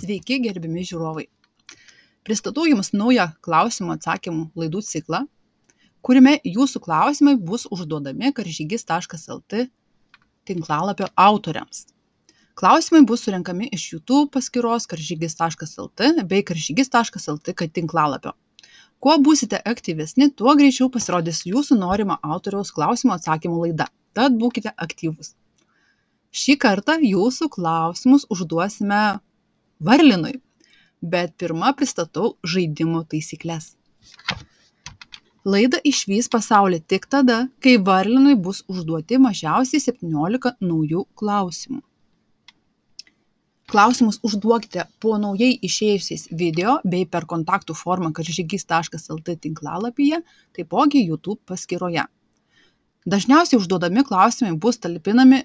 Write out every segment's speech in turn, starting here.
Sveiki, gerbiami žiūrovai. Pristatau Jums naują klausimų atsakymų laidų ciklą, kuriame Jūsų klausimai bus užduodami karžygys.lt tinklalapio autoriams. Klausimai bus surenkami iš YouTube paskyros karžygys.lt bei karžygys.lt tinklalapio. Kuo būsite aktyvesni, tuo greičiau pasirodys Jūsų norimo autoriaus klausimų atsakymų laida. Tad būkite aktyvūs. Šį kartą Jūsų klausimus užduosime Varlinui, bet pirmą pristatau žaidimo taisyklės. Laida išvys pasaulį tik tada, kai Varlinui bus užduoti mažiausiai 17 naujų klausimų. Klausimus užduokite po naujai išėjusiais video bei per kontaktų formą karžygys.lt tinklalapyje, taipogi YouTube paskyroje. Dažniausiai užduodami klausimai bus talpinami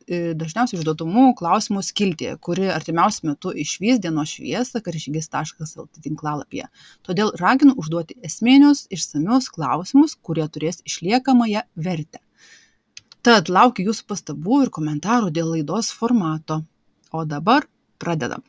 dažniausiai užduodamų klausimų skiltyje, kuri artimiausiu metu išvys dienos šviesą karžygys.lt tinklalapyje. Todėl raginu užduoti esminius, išsamius klausimus, kurie turės išliekamąją vertę. Tad laukiu Jūsų pastabų ir komentarų dėl laidos formato. O dabar pradedam.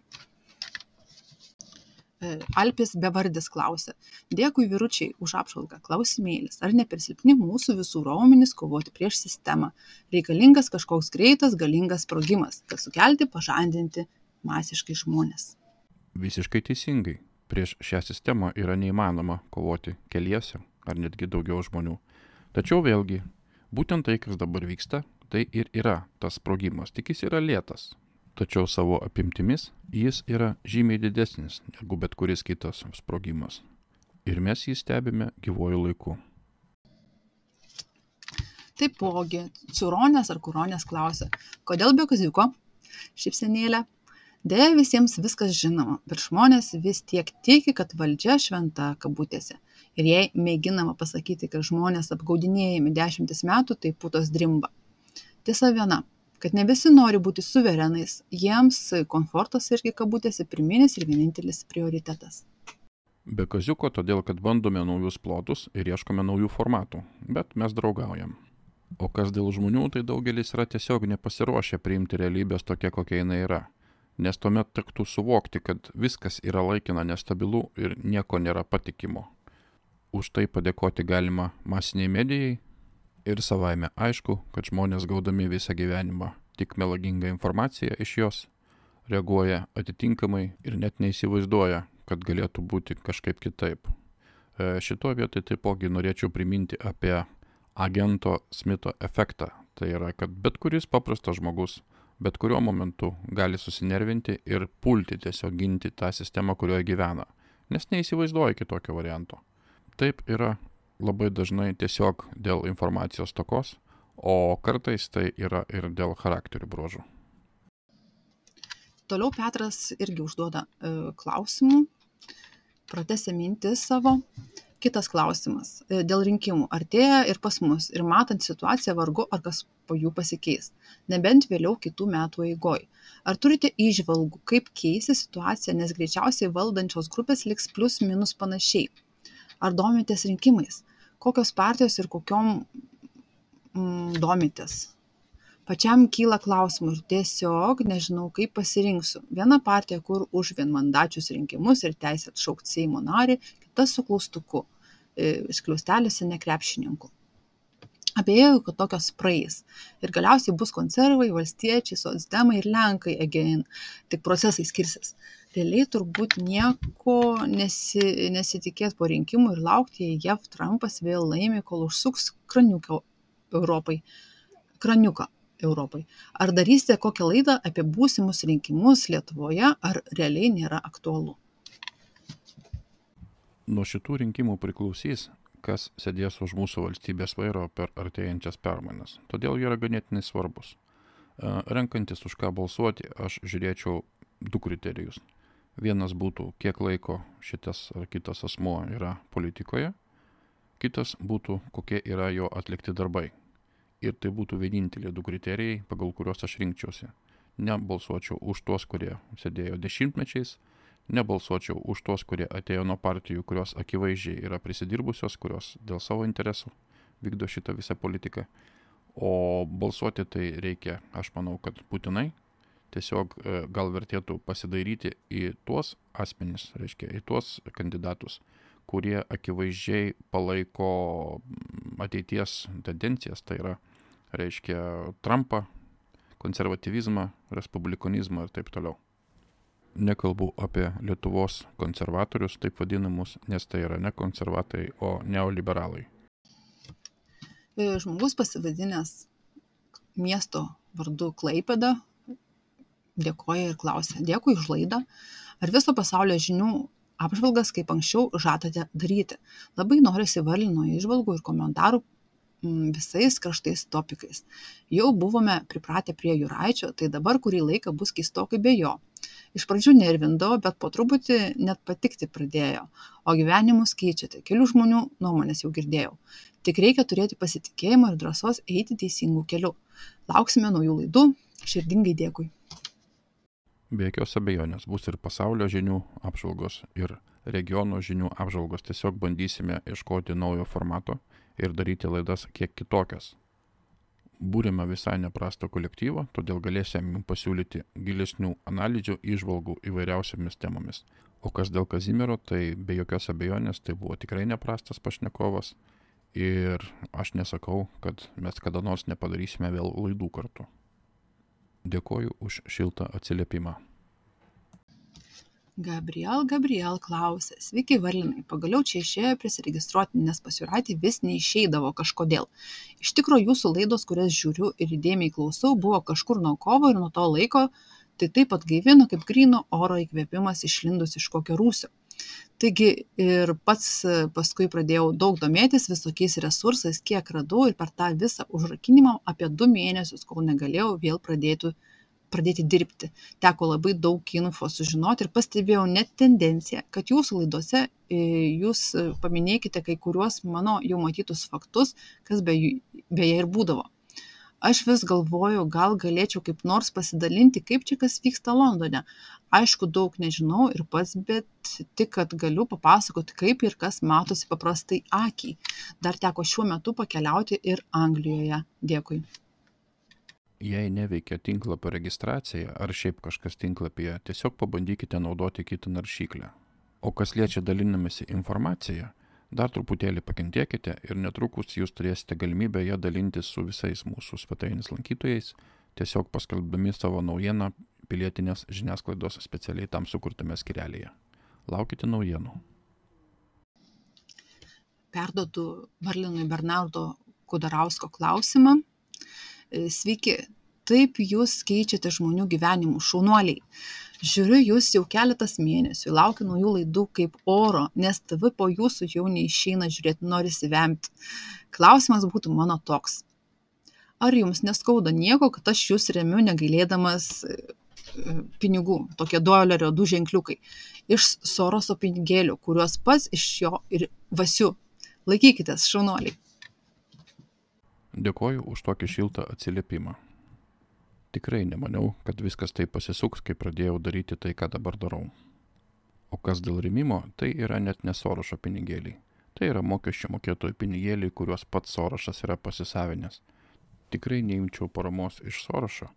Alpis Bevardis klausia. Dėkui vyručiai už apžvalgą. Klausimėlis. Ar ne per silpni mūsų visų raumenys kovoti prieš sistemą? Reikalingas kažkoks greitas, galingas sprogimas, kad sukelti, pažandinti masiškai žmonės. Visiškai teisingai. Prieš šią sistemą yra neįmanoma kovoti keliese ar netgi daugiau žmonių. Tačiau vėlgi, būtent tai, kas dabar vyksta, tai ir yra tas sprogimas. Tik jis yra lėtas. Tačiau savo apimtimis jis yra žymiai didesnis negu bet kuris kitas sprogimas. Ir mes jį stebime gyvuoju laiku. Taipogi, Ciuronės ar Kuronės klausia, kodėl be kaziuko? Šypsenėlė. Deja, visiems viskas žinoma, bet žmonės vis tiek tiki, kad valdžia šventa kabutėse. Ir jei mėginama pasakyti, kad žmonės apgaudinėjami 10 metų, tai putos drimba. Tiesa viena, kad ne visi nori būti suverenais, jiems komfortas irgi kabutėse pirminis ir vienintelis prioritetas. Be kaziuko todėl, kad bandome naujus plotus ir ieškome naujų formatų, bet mes draugaujam. O kas dėl žmonių, tai daugelis yra tiesiog nepasiruošę priimti realybės tokia, kokia jinai yra. Nes tuomet tektų suvokti, kad viskas yra laikina, nestabilu ir nieko nėra patikimo. Už tai padėkoti galima masiniai medijai, ir savaime aišku, kad žmonės gaudami visą gyvenimą tik melagingą informaciją iš jos, reaguoja atitinkamai ir net neįsivaizduoja, kad galėtų būti kažkaip kitaip. Šitoje vietoje taipogi norėčiau priminti apie agento Smitho efektą. Tai yra, kad bet kuris paprastas žmogus, bet kuriuo momentu gali susinervinti ir pulti tiesiog ginti tą sistemą, kurioje gyvena, nes neįsivaizduoja kitokio varianto. Taip yra labai dažnai tiesiog dėl informacijos stokos, o kartais tai yra ir dėl charakterių bruožų. Toliau Petras irgi užduoda klausimų, pratęsia mintis savo. Kitas klausimas. Dėl rinkimų artėja ir pas mus, ir matant situaciją vargu, ar kas po jų pasikeis, nebent vėliau kitų metų eigoj. Ar turite įžvalgų, kaip keisi situacija, nes greičiausiai valdančios grupės liks plus minus panašiai? Ar domitės rinkimais? Kokios partijos ir kokiom domitės? Pačiam kyla klausimų ir tiesiog nežinau, kaip pasirinksiu. Viena partija, kur už vienmandačius rinkimus ir teisę atšaukti Seimo narį, kita su klaustuku, skliausteliuose nekrepšininku. Abejojau, kad tokios praeis. Ir galiausiai bus konservai, valstiečiai, socdemai ir lenkai again. Tik procesai skirsis. Realiai turbūt nieko nesitikėt po rinkimų ir laukti, jei JAV Trumpas vėl laimi, kol užsuks kraniuką Europai. Ar darysite kokią laidą apie būsimus rinkimus Lietuvoje, ar realiai nėra aktualu? Nuo šitų rinkimų priklausys, kas sėdės už mūsų valstybės vairo per artėjančias permainas. Todėl jie yra ganėtinai svarbus. Renkantis už ką balsuoti, aš žiūrėčiau 2 kriterijus. Vienas būtų, kiek laiko šitas ar kitas asmuo yra politikoje. Kitas būtų, kokie yra jo atlikti darbai. Ir tai būtų vieninteliai 2 kriterijai, pagal kuriuos aš rinkčiausi. Nebalsuočiau už tuos, kurie sėdėjo dešimtmečiais, nebalsuočiau už tuos, kurie atėjo nuo partijų, kurios akivaizdžiai yra prisidirbusios, kurios dėl savo interesų vykdo šitą visą politiką. O balsuoti tai reikia, aš manau, kad būtinai, tiesiog gal vertėtų pasidairyti į tuos asmenys, reiškia, į tuos kandidatus, kurie akivaizdžiai palaiko ateities tendencijas, tai yra, reiškia, Trumpą, konservatyvizmą, respublikonizmą ir taip toliau. Nekalbu apie Lietuvos konservatorius, taip vadinamus, nes tai yra ne konservatoriai, o neoliberalai. Žmogus pasivadinęs miesto vardu Klaipėda dėkoja ir klausia: dėkui už laidą. Ar viso pasaulio žinių apžvalgas, kaip anksčiau, žadate daryti? Labai norisi Varlino įžvalgų ir komentarų visais karštais topikais. Jau buvome pripratę prie Juraičio, tai dabar kurį laiką bus keistokai be jo. Iš pradžių nervindavo, bet po truputį net patikti pradėjo. O gyvenimus keičiate. Kelių žmonių nuomonės jau girdėjau. Tik reikia turėti pasitikėjimą ir drąsos eiti teisingų kelių. Lauksime naujų laidų. Širdingai dėkui. Be jokios abejonės bus ir pasaulio žinių apžvalgos, ir regiono žinių apžvalgos. Tiesiog bandysime ieškoti naujo formato ir daryti laidas kiek kitokias. Būrėme visai neprastą kolektyvą, todėl galėsime jums pasiūlyti gilesnių analizių įžvalgų įvairiausiamis temomis. O kas dėl Kazimiero, tai be jokios abejonės tai buvo tikrai neprastas pašnekovas ir aš nesakau, kad mes kada nors nepadarysime vėl laidų kartu. Dėkoju už šiltą atsiliepimą. Gabriel klausė: sveiki Varlinai, pagaliau čia išėjo prisiregistruoti, nes pas Juraitį vis neišeidavo kažkodėl. Iš tikro jūsų laidos, kurias žiūriu ir įdėmiai klausau, buvo kažkur nuo kovo ir nuo to laiko tai taip atgaivino kaip gryno oro įkvėpimas išlindus iš kokio rūsio. Taigi ir pats paskui pradėjau daug domėtis visokiais resursais, kiek radau, ir per tą visą užrakinimą apie 2 mėnesius, kol negalėjau vėl pradėti dirbti. Teko labai daug info sužinoti ir pastebėjau net tendenciją, kad jūsų laidose jūs paminėkite kai kuriuos mano jau matytus faktus, kas beje ir būdavo. Aš vis galvoju, gal galėčiau kaip nors pasidalinti, kaip čia kas vyksta Londone. Aišku, daug nežinau ir pats, bet tik, kad galiu papasakoti, kaip ir kas matosi paprastai akiai. Dar teko šiuo metu pakeliauti ir Anglijoje. Dėkui. Jei neveikia tinklapio registracija ar šiaip kažkas tinklapyje, tiesiog pabandykite naudoti kitą naršyklę. O kas liečia dalinamasi informaciją, dar truputėlį pakentėkite ir netrukus jūs turėsite galimybę ją dalintis su visais mūsų svetainės lankytojais, tiesiog paskelbdami savo naujieną pilietinės žiniasklaidos specialiai tam sukurtame skyrelyje. Laukite naujienų. Perduodu Varlinui Bernardo Kudarausko klausimą. Sveiki, taip jūs keičiate žmonių gyvenimų, šaunuoliai. Žiūriu jūs jau keletas mėnesių, laukiu naujų laidų kaip oro, nes TV po jūsų jau neišeina žiūrėti, norisi vemti. Klausimas būtų mano toks: ar jums neskauda nieko, kad aš jūs remiu negailėdamas pinigų, tokie $2 ženkliukai, iš Soroso pinigėlių, kuriuos pats iš jo ir vasiu? Laikykitės, šaunuoliai. Dėkoju už tokį šiltą atsiliepimą. Tikrai nemaniau, kad viskas taip pasisuks, kai pradėjau daryti tai, ką dabar darau. O kas dėl rėmimo, tai yra net ne Sorošo pinigėliai. Tai yra mokesčių mokėtojų pinigėliai, kuriuos pats Sorošas yra pasisavinęs. Tikrai neimčiau paramos iš Sorošo,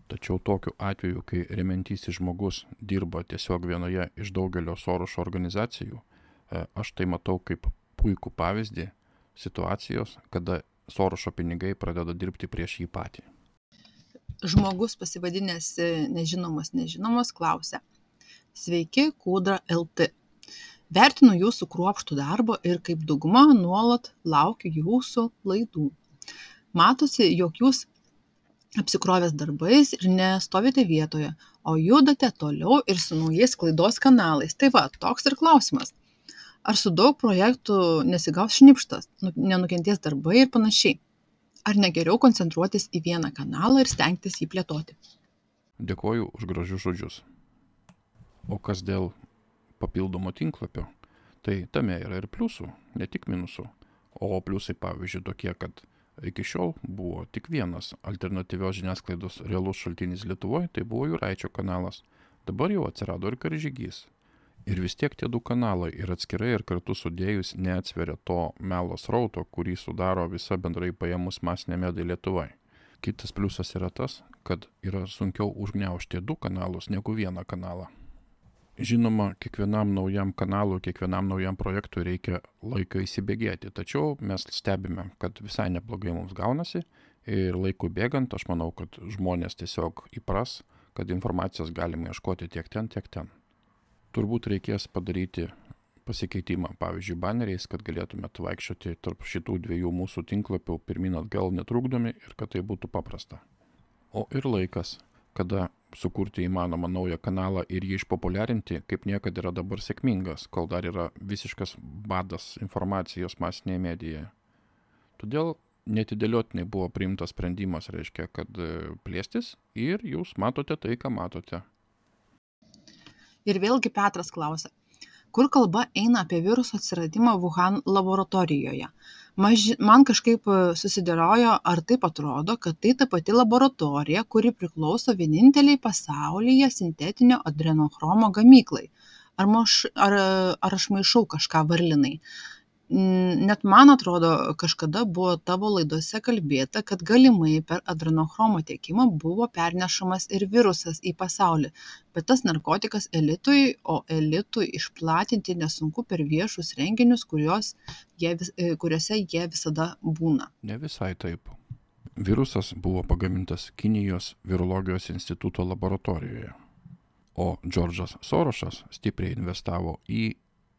tačiau tokiu atveju, kai remiantysis žmogus dirba tiesiog vienoje iš daugelio Sorošo organizacijų, aš tai matau kaip puikų pavyzdį situacijos, kada Sorošo pinigai pradeda dirbti prieš jį patį. Žmogus pasivadinęs nežinomas klausia: sveiki, Kūdra LT. Vertinu jūsų kruopštų darbą ir kaip dauguma nuolat laukiu jūsų laidų. Matosi, jog jūs apsikrovęs darbais ir nestovite vietoje, o judate toliau ir su naujais sklaidos kanalais. Tai va, toks ir klausimas. Ar su daug projektų nesigaus šnipštas, nenukentės darbai ir panašiai? Ar negeriau koncentruotis į vieną kanalą ir stengtis jį plėtoti? Dėkoju už gražius žodžius. O kas dėl papildomo tinklapio, tai tame yra ir pliusų, ne tik minusų. O pliusai pavyzdžiui tokie, kad iki šiol buvo tik vienas alternatyvios žiniasklaidos realus šaltinis Lietuvoje, tai buvo Juraičio kanalas. Dabar jau atsirado ir Karžygys. Ir vis tiek tie 2 kanalai ir atskirai ir kartu sudėjus neatsveria to melo srauto, kurį sudaro visa bendrai paėmus masinė medija Lietuvoje. Kitas pliusas yra tas, kad yra sunkiau užgniaužti 2 kanalus negu 1 kanalą. Žinoma, kiekvienam naujam kanalui, kiekvienam naujam projektui reikia laiką įsibėgėti, tačiau mes stebime, kad visai neblogai mums gaunasi ir laikui bėgant aš manau, kad žmonės tiesiog įpras, kad informacijos galime ieškoti tiek ten, tiek ten. Turbūt reikės padaryti pasikeitimą, pavyzdžiui, baneriais, kad galėtumėt vaikščioti tarp šitų 2 mūsų tinklapių pirmin atgal netrukdomi ir kad tai būtų paprasta. O ir laikas, kada sukurti įmanoma naują kanalą ir jį išpopuliarinti, kaip niekad yra dabar sėkmingas, kol dar yra visiškas badas informacijos masinėje medijoje. Todėl neatidėliotinai buvo priimtas sprendimas, reiškia, kad plėstis ir jūs matote tai, ką matote. Ir vėlgi Petras klausia, kur kalba eina apie viruso atsiradimą Wuhan laboratorijoje. Man kažkaip susidėliojo, ar taip atrodo, kad tai ta pati laboratorija, kuri priklauso vieninteliai pasaulyje sintetinio adrenochromo gamyklai. Ar aš maišau kažką, Varlinai? Net man atrodo, kažkada buvo tavo laidose kalbėta, kad galimai per adrenochromo tiekimą buvo pernešamas ir virusas į pasaulį, bet tas narkotikas elitui, o elitui išplatinti nesunku per viešus renginius, kuriuose jie visada būna. Ne visai taip. Virusas buvo pagamintas Kinijos virologijos instituto laboratorijoje, o Džordžas Sorošas stipriai investavo į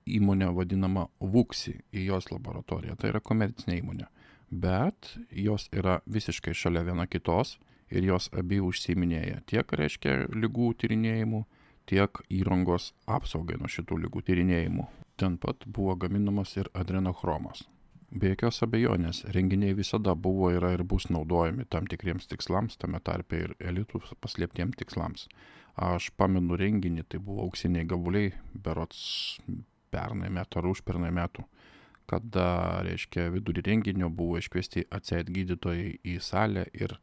įmonę vadinamą Vuxi, į jos laboratoriją. Tai yra komercinė įmonė. Bet jos yra visiškai šalia viena kitos ir jos abi užsiiminėja tiek, reiškia, ligų tyrinėjimų, tiek įrangos apsaugai nuo šitų ligų tyrinėjimų. Ten pat buvo gaminamas ir adrenochromas. Be jokios abejonės, renginiai visada buvo, yra ir bus naudojami tam tikriems tikslams, tame tarpe ir elitų paslėptiems tikslams. Aš pamenu renginį, tai buvo auksiniai gabuliai, berods pernai metų ar užpernai metų, kada, reiškia, vidurį renginio buvo iškviesti atseit gydytojai į salę ir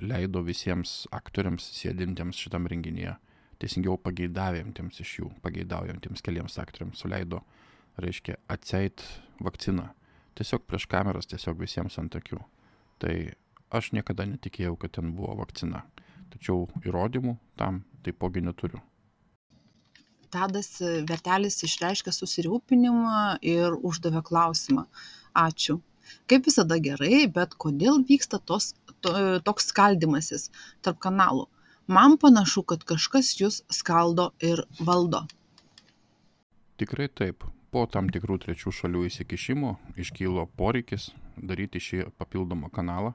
leido visiems aktoriams sėdintiems šitam renginyje, teisingiau pageidaujantiems iš jų, pageidaujantiems keliems aktoriams suleido, reiškia, atseit vakciną. Tiesiog prieš kameras, tiesiog visiems ant akių. Tai aš niekada netikėjau, kad ten buvo vakcina. Tačiau įrodymų tam taipogi neturiu. Tadas Vertelis išreiškė susirūpinimą ir uždavė klausimą. Ačiū. Kaip visada gerai, bet kodėl vyksta toks skaldymasis tarp kanalų? Man panašu, kad kažkas jūs skaldo ir valdo. Tikrai taip. Po tam tikrų trečių šalių įsikišimo iškylo poreikis daryti šį papildomą kanalą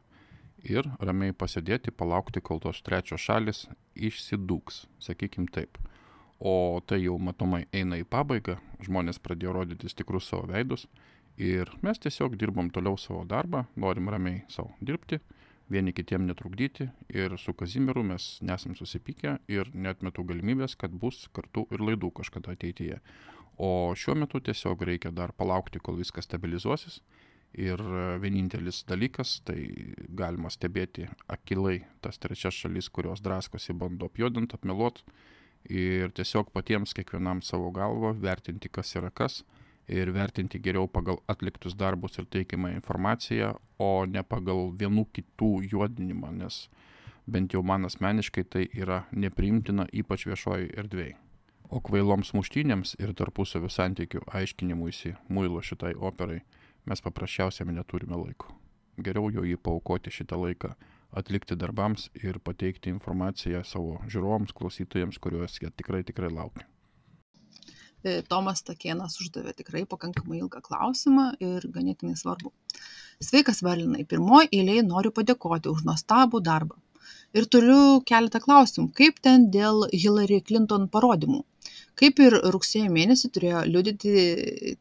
ir ramiai pasėdėti, palaukti, kol tos trečios šalis išsidūks, sakykim taip. O tai jau matomai eina į pabaigą, žmonės pradėjo rodytis tikrus savo veidus ir mes tiesiog dirbam toliau savo darbą, norim ramiai savo dirbti, vieni kitiem netrukdyti ir su Kazimieru mes nesam susipykę ir neatmetu galimybės, kad bus kartu ir laidų kažkada ateityje. O šiuo metu tiesiog reikia dar palaukti, kol viskas stabilizuosis ir vienintelis dalykas, tai galima stebėti akilai tas trečias šalis, kurios draskosi, bando apjuodint, apmeluot ir tiesiog patiems kiekvienam savo galvo vertinti, kas yra kas ir vertinti geriau pagal atliktus darbus ir teikiamą informaciją, o ne pagal vienų kitų juodinimą, nes bent jau man asmeniškai tai yra nepriimtina, ypač viešoji erdvėj. O kvailoms muštynėms ir tarpusavio santykių aiškinimuisi muilo šitai operai mes paprasčiausiai neturime laiko. Geriau jau jį paaukoti šitą laiką, atlikti darbams ir pateikti informaciją savo žiūrovams, klausytojams, kuriuos jie tikrai laukia. Tomas Takėnas uždavė tikrai pakankamai ilgą klausimą ir ganėtinai svarbu. Sveikas, Varlinai. Pirmoji eilėje noriu padėkoti už nuostabų darbą. Ir turiu keletą klausimų. Kaip ten dėl Hillary Clinton parodymų? Kaip ir rugsėjo mėnesį turėjo liudyti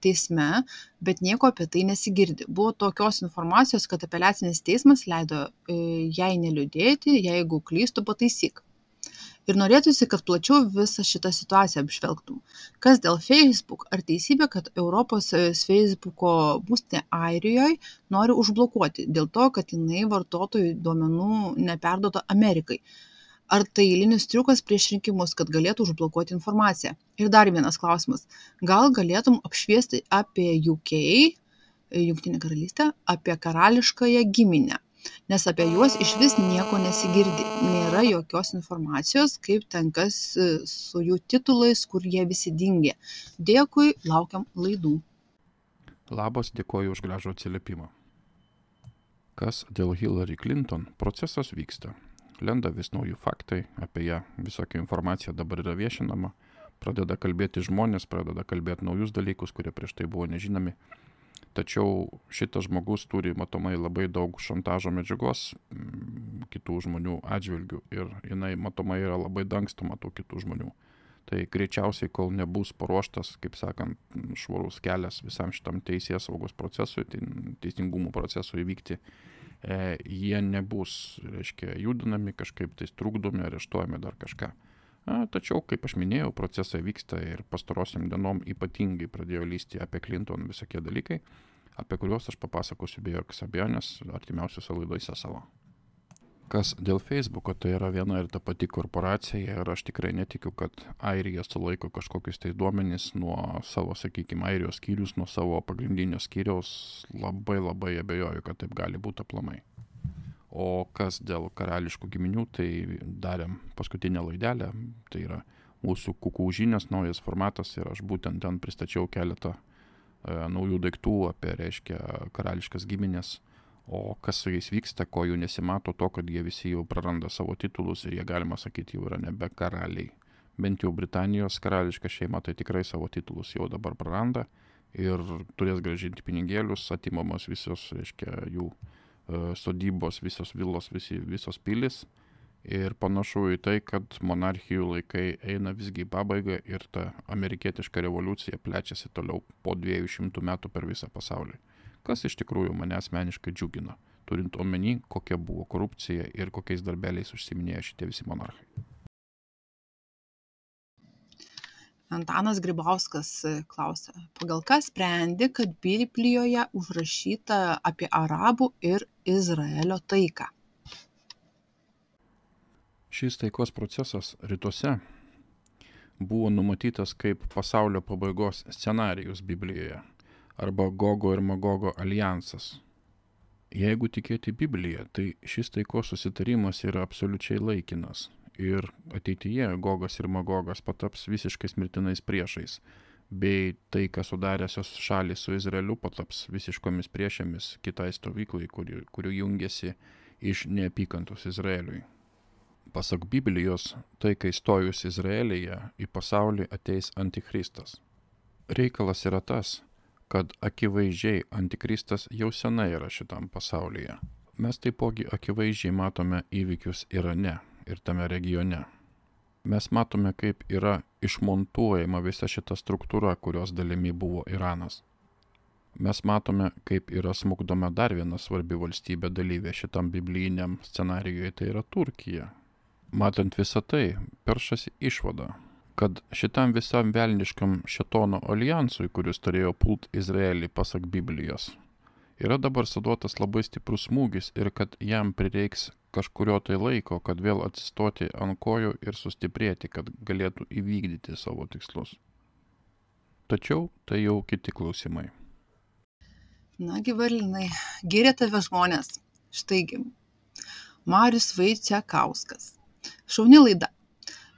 teisme, bet nieko apie tai nesigirdi. Buvo tokios informacijos, kad apeliacinis teismas leido jai neliūdėti, jeigu klystu, pataisyk. Ir norėtųsi, kad plačiau visą šitą situaciją apžvelgtum. Kas dėl Facebook? Ar teisybė, kad Europos Facebooko būstinė Airijoje nori užblokuoti dėl to, kad jinai vartotojų duomenų neperduoda Amerikai? Ar tai eilinis triukas prieš rinkimus, kad galėtų užblokuoti informaciją? Ir dar vienas klausimas. Gal galėtum apšviesti apie UK, Jungtinę karalystę, apie karališkąją giminę? nes apie juos išvis nieko nesigirdi. Nėra jokios informacijos, kaip ten kas su jų titulais, kur jie visi dingė. Dėkui, laukiam laidų. Labas, dėkoju už gražų atsiliepimą. Kas dėl Hillary Clinton, procesas vyksta. Lenda vis nauji faktai, apie ją visokia informacija dabar yra viešinama, pradeda kalbėti žmonės, pradeda kalbėti naujus dalykus, kurie prieš tai buvo nežinomi. Tačiau šitas žmogus turi matomai labai daug šantažo medžiagos kitų žmonių atžvilgių ir jinai matomai yra labai dangstoma tų kitų žmonių. Tai greičiausiai, kol nebus paruoštas, kaip sakant, švarus kelias visam šitam teisės saugos procesui, teisingumo procesui įvykti, jie nebus, reiškia, judinami, kažkaip tai trukdomi, areštuojami, dar kažką. Tačiau, kaip aš minėjau, procesai vyksta ir pastarosiam dienom ypatingai pradėjo lysti apie Clinton visokie dalykai, apie kuriuos aš papasakosiu be jokios abejonės artimiausiuose laidose savo. Kas dėl Facebooko, tai yra viena ir ta pati korporacija ir aš tikrai netikiu, kad Airija sulaiko kažkokius tai duomenys nuo savo, sakykime, Airijos skyrius, nuo savo pagrindinio skyriaus. Labai abejoju, kad taip gali būti aplamai. O kas dėl karališkų giminių, tai darėm paskutinę laidelę, tai yra mūsų kukų žinios, naujas formatas ir aš būtent ten pristačiau keletą naujų daiktų apie, reiškia, karališkas giminės. O kas su jais vyksta, ko jų nesimato, to, kad jie visi jau praranda savo titulus ir jie, galima sakyti, jau yra nebe karaliai. Bent jau Britanijos karališka šeima tai tikrai savo titulus jau dabar praranda ir turės grąžinti pinigėlius, atimamos visos, reiškia, jų sodybos, visos vilos, visos pilis. Ir panašu į tai, kad monarchijų laikai eina visgi į pabaigą ir ta amerikietiška revoliucija plečiasi toliau po 200 metų per visą pasaulį. Kas iš tikrųjų mane asmeniškai džiugina, turint omeny, kokia buvo korupcija ir kokiais darbeliais užsiminėjo šitie visi monarchai. Antanas Grybauskas klausia, pagal ką sprendi, kad Biblijoje užrašyta apie Arabų ir Izraelio taiką? Šis taikos procesas rytuose buvo numatytas kaip pasaulio pabaigos scenarijus Biblijoje arba Gogo ir Magogo alijansas. Jeigu tikėti Bibliją, tai šis taikos susitarimas yra absoliučiai laikinas ir ateityje Gogas ir Magogas pataps visiškais mirtinais priešais, bei taiką sudaręsios šalys su Izraeliu pataps visiškomis priešėmis kitai stovyklai, kurių jungiasi iš neapykantos Izraeliui. Pasak Biblijos, taikai stojus Izraelyje į pasaulį ateis Antikristas. Reikalas yra tas, kad akivaizdžiai Antikristas jau senai yra šitam pasaulyje. Mes taipogi akivaizdžiai matome įvykius Irane ir tame regione. Mes matome, kaip yra išmontuojama visa šita struktūra, kurios dalimi buvo Iranas. Mes matome, kaip yra smukdoma dar viena svarbi valstybė dalyvė šitam biblijiniam scenarijuje, tai yra Turkija. Matant visą tai, peršasi išvada, kad šitam visam velniškam šėtono alijansui, kuris turėjo pult Izraelį pasak Biblijos, yra dabar suduotas labai stiprus smūgis ir kad jam prireiks kažkurio tai laiko, kad vėl atsistoti ant kojų ir sustiprėti, kad galėtų įvykdyti savo tikslus. Tačiau tai jau kiti klausimai. Nagi Varlinai, gyrė tave žmonės. Štaigi, Marius Vaicekauskas. Šauni laida.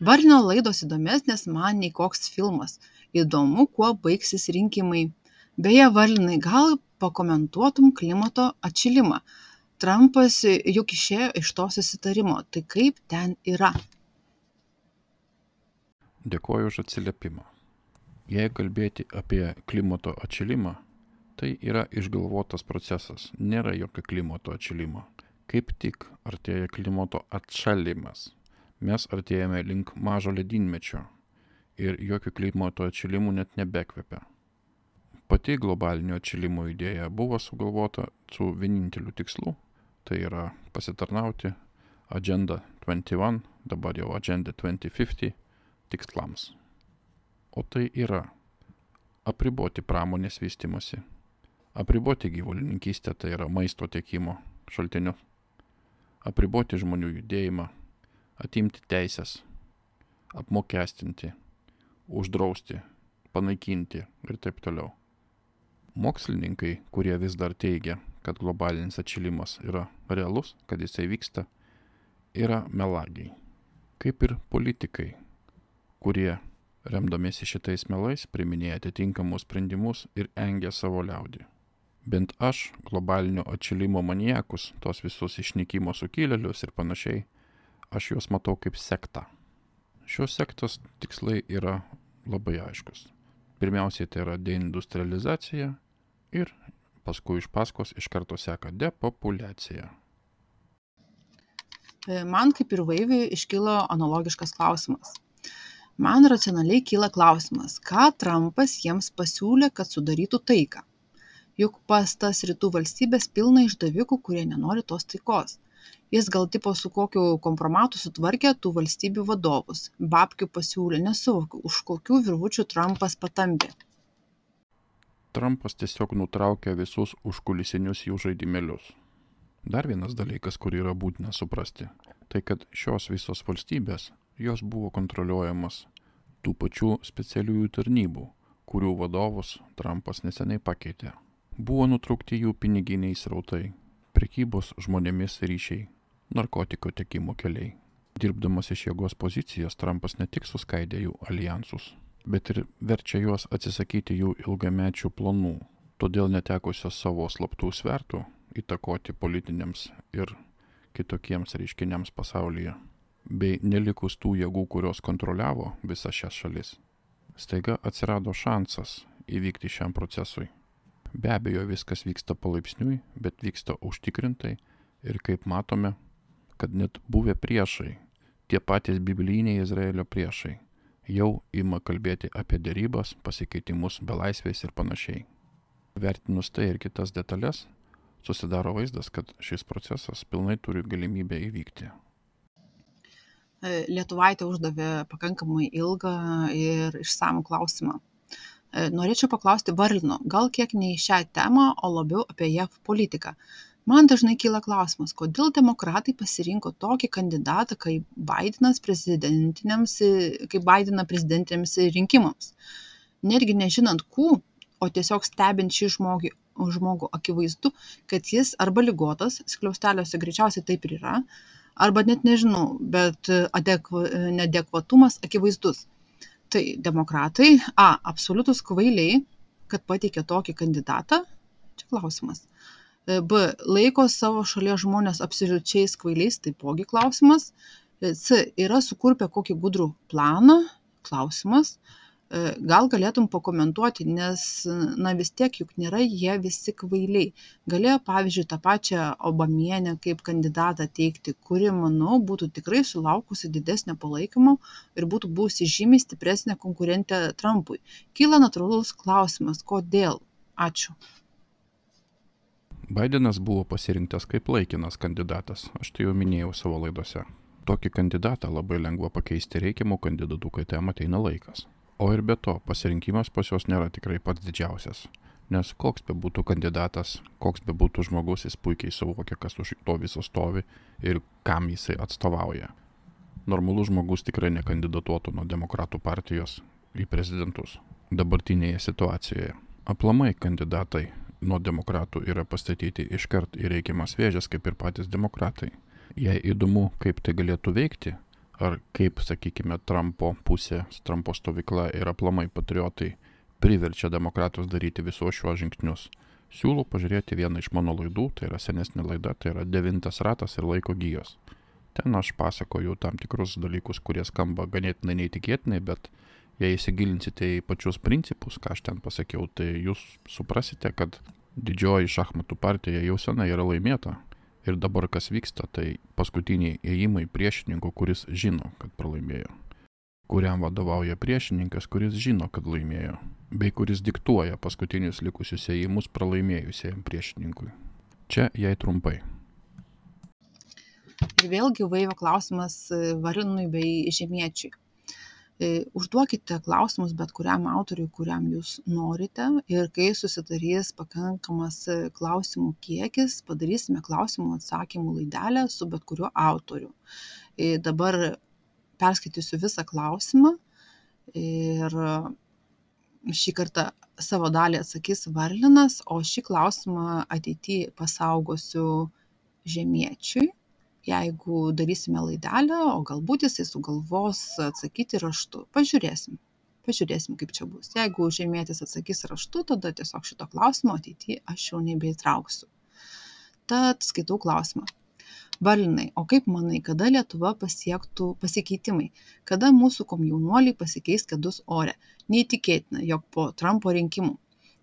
Varnio laidos įdomesnės man nei koks filmas. Įdomu, kuo baigsis rinkimai. Beje, Varlinai, gal pakomentuotum klimato atšilimą? Trumpas juk išėjo iš to susitarimo. Tai kaip ten yra? Dėkoju už atsiliepimą. Jei kalbėti apie klimato atšilimą, tai yra išgalvotas procesas. Nėra jokio klimato atšilimo. Kaip tik artėja klimato atšalimas. Mes artėjame link mažo ledynmečio ir jokių klimato atšilimų net nebekvepia. Pati globalinio atšilimo idėja buvo sugalvota su vieninteliu tikslu, tai yra pasitarnauti Agenda 21, dabar jau Agenda 2050 tikslams. O tai yra apriboti pramonės vystimosi, apriboti gyvulininkystę, tai yra maisto tiekimo šaltinius, apriboti žmonių judėjimą, atimti teisės, apmokestinti, uždrausti, panaikinti ir taip toliau. Mokslininkai, kurie vis dar teigia, kad globalinis atšilimas yra realus, kad jisai vyksta, yra melagiai. Kaip ir politikai, kurie remdamiesi šitais melais priiminėja atitinkamus sprendimus ir engia savo liaudį. Bent aš, globalinio atšilimo maniakus, tos visus išnykimo sukilėlius ir panašiai, aš juos matau kaip sektą. Šios sektos tikslai yra labai aiškus. Pirmiausiai tai yra deindustrializacija ir paskui iš paskos iš karto seka depopuliacija. Man kaip ir Vaiviui iškilo analogiškas klausimas. Man racionaliai kyla klausimas, ką Trumpas jiems pasiūlė, kad sudarytų taiką. Juk pas tas rytų valstybės pilna išdavikų, kurie nenori tos taikos. Jis gal tipo su kokiu kompromatu sutvarkė tų valstybių vadovus. Babkių pasiūlė, nesuvokiu, už kokių virvučių Trumpas patampė. Trumpas tiesiog nutraukė visus užkulisinius jų žaidimėlius. Dar vienas dalykas, kurį yra būtina suprasti, tai kad šios visos valstybės, jos buvo kontroliuojamas tų pačių specialiųjų tarnybų, kurių vadovus Trumpas neseniai pakeitė. Buvo nutraukti jų piniginiai srautai, prekybos žmonėmis ryšiai, narkotiko tiekimo keliai. Dirbdamas iš jėgos pozicijos, Trumpas ne tik suskaidė jų alijansus, bet ir verčia juos atsisakyti jų ilgamečių planų, todėl netekusios savo slaptų svertų įtakoti politiniams ir kitokiems reiškiniams pasaulyje, bei nelikus tų jėgų, kurios kontroliavo visas šias šalis. Staiga atsirado šansas įvykti šiam procesui. Be abejo, viskas vyksta palaipsniui, bet vyksta užtikrintai ir kaip matome, kad net buvę priešai, tie patys biblijiniai Izraelio priešai, jau ima kalbėti apie derybas, pasikeitimus belaisviais ir panašiai. Vertinus tai ir kitas detalės, susidaro vaizdas, kad šis procesas pilnai turi galimybę įvykti. Lietuvaitė uždavė pakankamai ilgą ir išsamų klausimą. Norėčiau paklausti Varlino, gal kiek ne į šią temą, o labiau apie JAV politiką. Man dažnai kyla klausimas, kodėl demokratai pasirinko tokį kandidatą kaip Bideną prezidentiniams rinkimams. Netgi nežinant o tiesiog stebint šį žmogų akivaizdu, kad jis arba ligotas, skliausteliuose greičiausiai taip ir yra, arba net nežinau, bet neadekvatumas akivaizdus. Tai demokratai, absoliutus kvailiai, kad pateikė tokį kandidatą, čia klausimas. B, laiko savo šalies žmonės absoliučiais kvailiais, taipogi klausimas. C, yra sukurpę kokį gudrų planą, klausimas. Gal galėtum pakomentuoti, nes vis tiek juk nėra jie visi kvailiai. Galėjo, pavyzdžiui, tą pačią Obamienę kaip kandidatą teikti, kuri, manau, būtų tikrai sulaukusi didesnio palaikymo ir būtų buvusi žymiai stipresnė konkurentė Trumpui. Kyla natūralus klausimas, kodėl? Ačiū. Bidenas buvo pasirinktas kaip laikinas kandidatas, aš tai jau minėjau savo laidose. Tokį kandidatą labai lengva pakeisti reikiamų kandidatų, kai tam ateina laikas. O ir be to, pasirinkimas pas juos nėra tikrai pats didžiausias, nes koks be būtų kandidatas, koks be būtų žmogus, jis puikiai suvokia, kas už to viso stovi ir kam jisai atstovauja. Normalus žmogus tikrai nekandidatuotų nuo demokratų partijos į prezidentus dabartinėje situacijoje. Aplamai kandidatai nuo demokratų yra pastatyti iškart į reikiamas vėžes, kaip ir patys demokratai. Jei įdomu, kaip tai galėtų veikti, ar kaip, sakykime, Trumpo pusė, Trumpo stovykla ir aplamai patriotai priverčia demokratus daryti visos šiuos žingsnius. Siūlau pažiūrėti vieną iš mano laidų, tai yra senesnė laida, tai yra 9 ratas ir laiko gijos. Ten aš pasakoju tam tikrus dalykus, kurie skamba ganėtinai neįtikėtinai, bet jei įsigilinsite į pačius principus, ką aš ten pasakiau, tai jūs suprasite, kad didžioji šachmatų partija jau senai yra laimėta. Ir dabar kas vyksta, tai paskutiniai ėjimai priešininko, kuris žino, kad pralaimėjo. Kuriam vadovauja priešininkas, kuris žino, kad laimėjo. Bei kuris diktuoja paskutinius likusius ėjimus pralaimėjusiam priešininkui. Čia jai trumpai. Ir vėlgi Vaivio klausimas Varlinui bei Žemiečiui. Užduokite klausimus bet kuriam autoriui, kuriam jūs norite, ir kai susidarys pakankamas klausimų kiekis, padarysime klausimų atsakymų laidelę su bet kuriuo autoriu. Dabar perskaitysiu visą klausimą ir šį kartą savo dalį atsakys Varlinas, o šį klausimą ateityje pasaugosiu Žemiečiui, jeigu darysime laidelę, o galbūt jisai sugalvos atsakyti raštu. Pažiūrėsim, kaip čia bus. Jeigu Žemietis atsakys raštu, tada tiesiog šito klausimo ateityje aš jau nebeįtrauksiu. Tad skaitau klausimą. Varlinai, o kaip manai, kada Lietuva pasiektų pasikeitimai? Kada mūsų komjaunuoliai pasikeis kėdus ore? Neįtikėtina, jog po Trumpo rinkimų.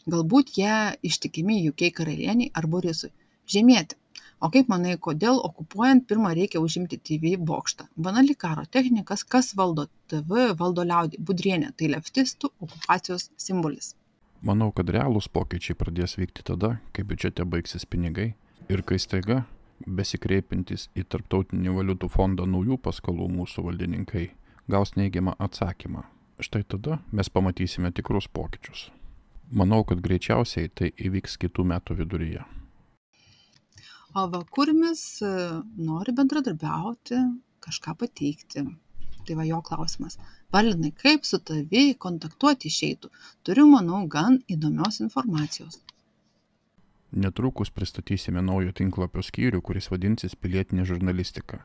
Galbūt jie ištikimi UK karalieniai ar Borisui. Žemieti, o kaip manai, kodėl okupuojant pirmą reikia užimti TV bokštą? Banali karo technikas, kas valdo TV, valdo liaudį. Budrienė, tai leftistų okupacijos simbolis. Manau, kad realūs pokyčiai pradės vykti tada, kai biudžete baigsis pinigai ir kai staiga besikreipintis į Tarptautinį valiutų fondą naujų paskolų mūsų valdininkai gaus neigiamą atsakymą. Štai tada mes pamatysime tikrus pokyčius. Manau, kad greičiausiai tai įvyks kitų metų viduryje. O va, Kurmis nori bendradarbiauti, kažką pateikti. Tai va jo klausimas. Varlinai, kaip su tavi kontaktuoti išeitų? Turiu, manau, gan įdomios informacijos. Netrukus pristatysime naują tinklapio skyrių, kuris vadinsis Pilietinė žurnalistika.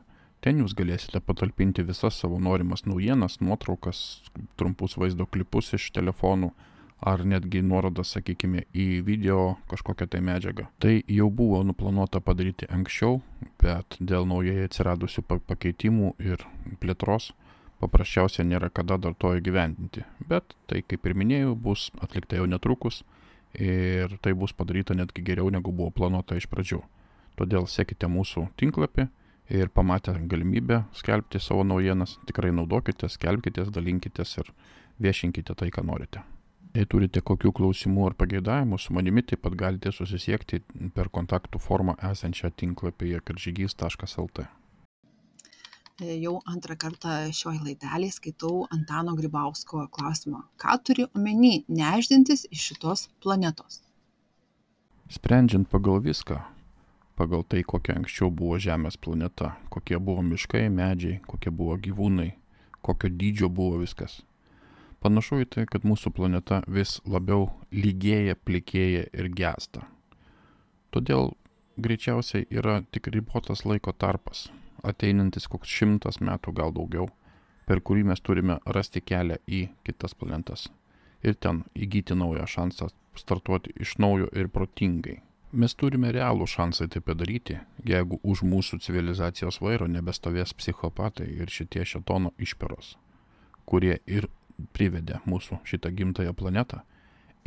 Ten jūs galėsite patalpinti visas savo norimas naujienas, nuotraukas, trumpus vaizdo klipus iš telefonų ar netgi nuorodas, sakykime, į video kažkokią tai medžiagą. Tai jau buvo nuplanuota padaryti anksčiau, bet dėl naujai atsiradusių pakeitimų ir plėtros paprasčiausiai nėra kada dar to įgyvendinti. Bet tai, kaip ir minėjau, bus atlikta jau netrukus. Ir tai bus padaryta netgi geriau, negu buvo planuota iš pradžių. Todėl sekite mūsų tinklapį ir pamatę galimybę skelbti savo naujienas, tikrai naudokite, skelbkitės, dalinkitės ir viešinkite tai, ką norite. Jei turite kokių klausimų ar pageidavimų, su manimi taip pat galite susisiekti per kontaktų formą esančią tinklapyje karžygys.lt. Jau antrą kartą šioj laidelėje skaitau Antano Grybausko klausimą. Ką turi omeny neždintis iš šitos planetos? Sprendžiant pagal viską, pagal tai, kokia anksčiau buvo Žemės planeta, kokie buvo miškai, medžiai, kokie buvo gyvūnai, kokio dydžio buvo viskas. Panašu į tai, kad mūsų planeta vis labiau lygėja, plikėja ir gęsta. Todėl greičiausiai yra tik ribotas laiko tarpas, ateinantis koks 100 metų, gal daugiau, per kurį mes turime rasti kelią į kitas planetas ir ten įgyti naują šansą startuoti iš naujo ir protingai. Mes turime realų šansą tai padaryti, jeigu už mūsų civilizacijos vairo nebestovės psichopatai ir šitie šėtono išperos, kurie ir privedė mūsų šitą gimtąją planetą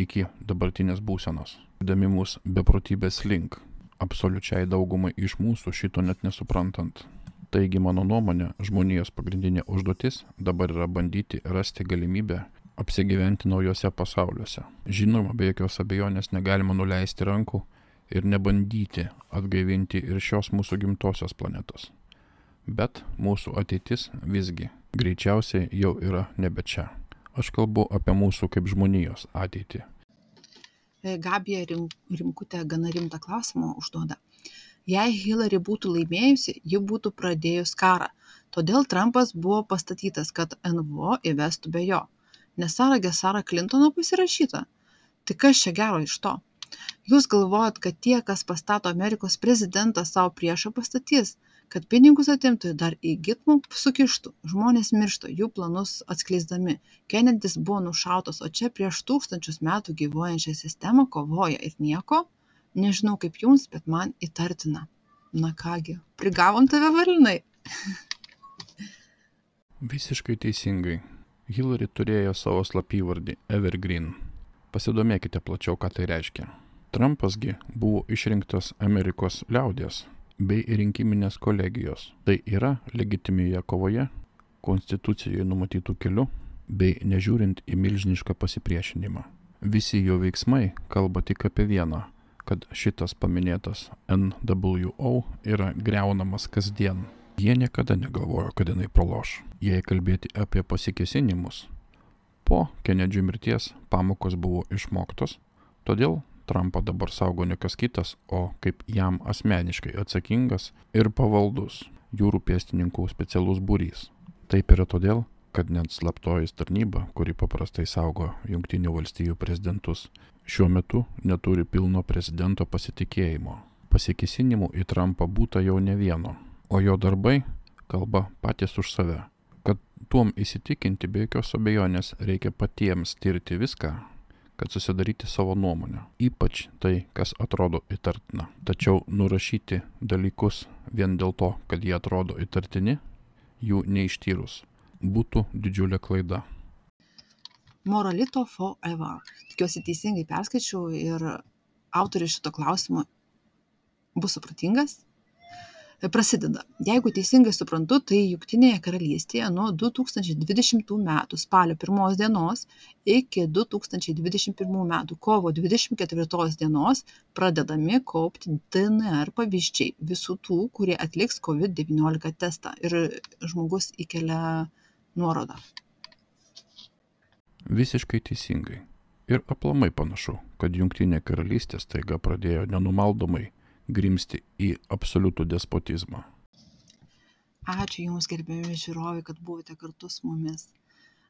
iki dabartinės būsenos, įdami mus beprotybės link, absoliučiai daugumai iš mūsų šito net nesuprantant. Taigi, mano nuomonė, žmonijos pagrindinė užduotis dabar yra bandyti rasti galimybę apsigyventi naujose pasauliuose. Žinoma, be jokios abejonės negalima nuleisti rankų ir nebandyti atgaivinti ir šios mūsų gimtosios planetos. Bet mūsų ateitis visgi greičiausiai jau yra nebe čia. Aš kalbu apie mūsų kaip žmonijos ateitį. Gabija Rimkutė gana rimtą klausimą užduoda. Jei Hillary būtų laimėjusi, ji būtų pradėjus karą. Todėl Trumpas buvo pastatytas, kad NVO įvestų be jo. Nesaragė Sara Clintono pasirašyta. Tai kas čia gero iš to? Jūs galvojat, kad tie, kas pastato Amerikos prezidentą savo priešą pastatys, kad pinigus atimtų dar į gitmą sukištų. Žmonės miršta, jų planus atskleisdami. Kennedys buvo nušautas, o čia prieš 1000 metų gyvuojančią sistemą kovoja ir nieko. Nežinau kaip jums, bet man įtartina. Na kągi, prigavom tave, Varlinai. Visiškai teisingai. Hillary turėjo savo slapyvardį Evergreen. Pasidomėkite plačiau, ką tai reiškia. Trumpasgi buvo išrinktas Amerikos liaudies bei rinkiminės kolegijos. Tai yra legitimioje kovoje, konstitucijoje numatytų keliu, bei nežiūrint į milžinišką pasipriešinimą. Visi jo veiksmai kalba tik apie vieną, kad šitas paminėtas NWO yra griaunamas kasdien. Jie niekada negalvojo, kad jinai praloš. Jei kalbėti apie pasikėsinimus, po Kennedžio mirties pamokos buvo išmoktos, todėl Trumpą dabar saugo ne kas kitas, o kaip jam asmeniškai atsakingas ir pavaldus jūrų pėstininkų specialus būrys. Taip yra todėl, kad net slaptoji tarnyba, kuri paprastai saugo Jungtinių valstijų prezidentus, šiuo metu neturi pilno prezidento pasitikėjimo. Pasikėsinimų į Trumpą būta jau ne vieno, o jo darbai kalba patys už save. Kad tuom įsitikinti be jokios abejonės reikia patiems tirti viską, kad susidaryti savo nuomonę, ypač tai, kas atrodo įtartina. Tačiau nurašyti dalykus vien dėl to, kad jie atrodo įtartini, jų neištyrus, būtų didžiulė klaida. Moralito forever. Tikiuosi teisingai perskaičiau ir autorius šito klausimo bus supratingas. Prasideda. Jeigu teisingai suprantu, tai Jungtinėje karalystėje nuo 2020 metų spalio 1 dienos iki 2021 metų kovo 24 dienos pradedami kaupti DNR pavyzdžiai visų tų, kurie atliks COVID-19 testą. Ir žmogus įkelia nuorodą. Visiškai teisingai. Ir aplamai panašu, kad Jungtinė karalystė staiga pradėjo nenumaldomai grimsti į absoliutų despotizmą. Ačiū Jums, gerbiami žiūrovai, kad buvote kartu su mumis.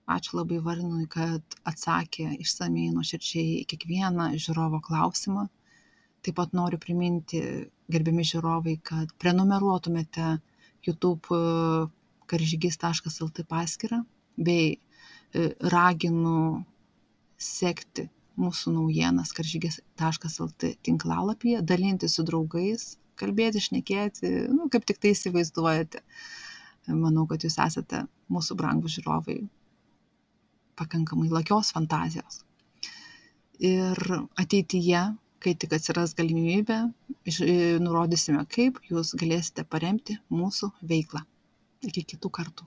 Ačiū labai Varnui, kad atsakė išsamiai nuoširdžiai į kiekvieną žiūrovo klausimą. Taip pat noriu priminti, gerbiami žiūrovai, kad prenumeruotumėte YouTube karžygys.lt paskyrą bei raginu sekti mūsų naujienas karžygys.lt tinklalapyje, dalinti su draugais, kalbėti, šnekėti, kaip tik tai įsivaizduojate. Manau, kad jūs esate mūsų brangūs žiūrovai pakankamai lakios fantazijos. Ir ateityje, kai tik atsiras galimybė, nurodysime, kaip jūs galėsite paremti mūsų veiklą. Iki kitų kartų.